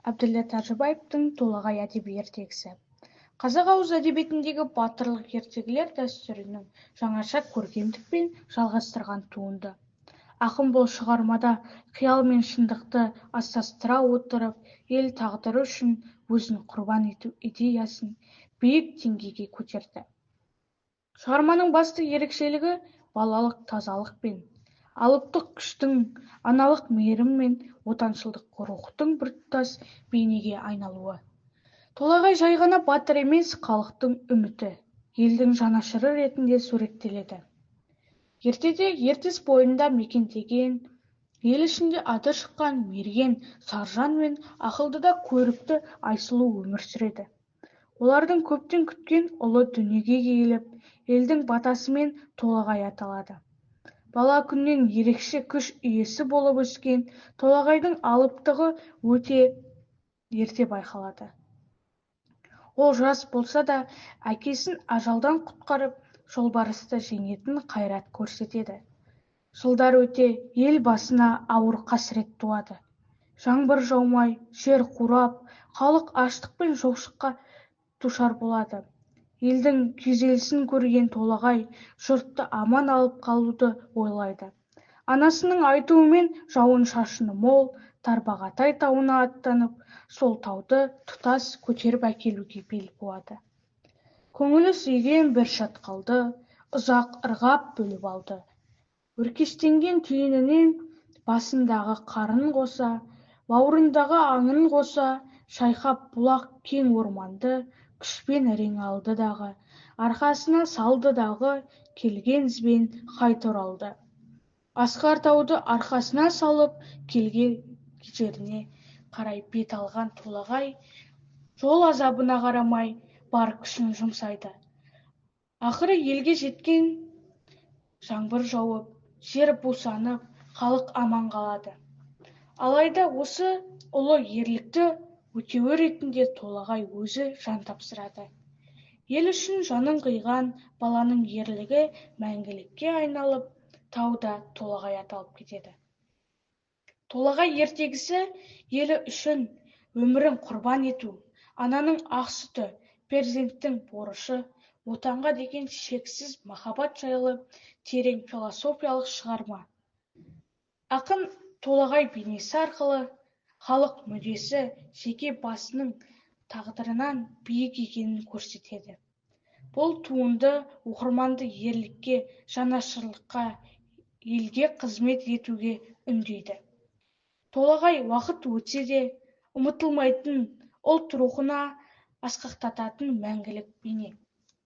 Әбділда Тәжібаевтың толағай әдеби ертегісі. Қазақ ауыз әдебиетіндегі батырлық ертегілер дәстүрінің жаңаша көркемдікпен жалғастырған туынды. Ақын бұл шығармада қиял мен шындықты астастыра отырып, ел тағдыры үшін өзін құрбан ету идеясын биік деңгейге көтерді. Шығарманың басты ерекшелігі балалық тазалық пен алыптық күштің, аналық мейірім мен отаншылдық рухтың біртұтас бейнеге айналуы. Толағай жай ғана батыр емес, халықтың үміті, елдің жанашыры ретінде суреттеледі. Ертеде ертіс бойында мекендеген, ел ішінде аты шыққан мерген, саржан мен ақылдыда көрікті Айсұлу өмір сүреді. Олардың көптен күткен ұлы дүниеге келіп, елдің батасымен Толағай аталады. Бала күннен ерекше күш иесі болып өскен Толағайдың алыптығы өте ерте байқалады. Ол жас болса да, әкесін ажалдан құтқарып, жолбарысты жеңетін қайрат көрсетеді. Жылдар өте ел басына ауыр қасірет туады. Жаңбыр жаумай, жер қурап, халық аштық пен жоқшылыққа душар болады. Елдің күйзелісін көрген Толағай жұртты аман алып қалуды ойлайды. Анасының айтуымен жауын-шашыны мол Тарбағатай тауына аттанып, сол тауды тұтас көтеріп әкелуге бел буады. Көңілі сүйген бір шатқалды ұзақ ырғап бөліп алды. Өркештенген түйінінен басындағы қарын қоса, бауырындағы аңын қоса, шайқап бұлақ кең орманды күшпен әрең алды дағы, арқасына салды дағы, келген ізбен қайта оралды. Асқар тауды арқасына салып, келген жеріне қарай бет алған Толағай, жол азабына қарамай, бар күшін жұмсайды. Ақыры елге жеткен, жаңбыр жауып, жер бусанып, халық аман қалады. Алайда осы ұлы ерлікті өтеуі ретінде Толағай өзі жан тапсырады. Ел үшін жанын қиған баланың ерлігі мәңгілікке айналып, тауда Толағай аталып кетеді. Толағай ертегісі елі үшін өмірін құрбан ету, ананың ақ сүті, перзенттің борышы, отанға деген шексіз махаббат жайлы терең философиялық шығарма. Ақын Толағай бейнесі арқылы халық мүддесі жеке басының тағдырынан биік екенін көрсетеді. Бұл туынды оқырманды ерлікке, жанашырлыққа, елге қызмет етуге үндейді. Толағай уақыт өтсе де ұмытылмайтын, ұлт рухына асқақтататын мәңгілік бейне.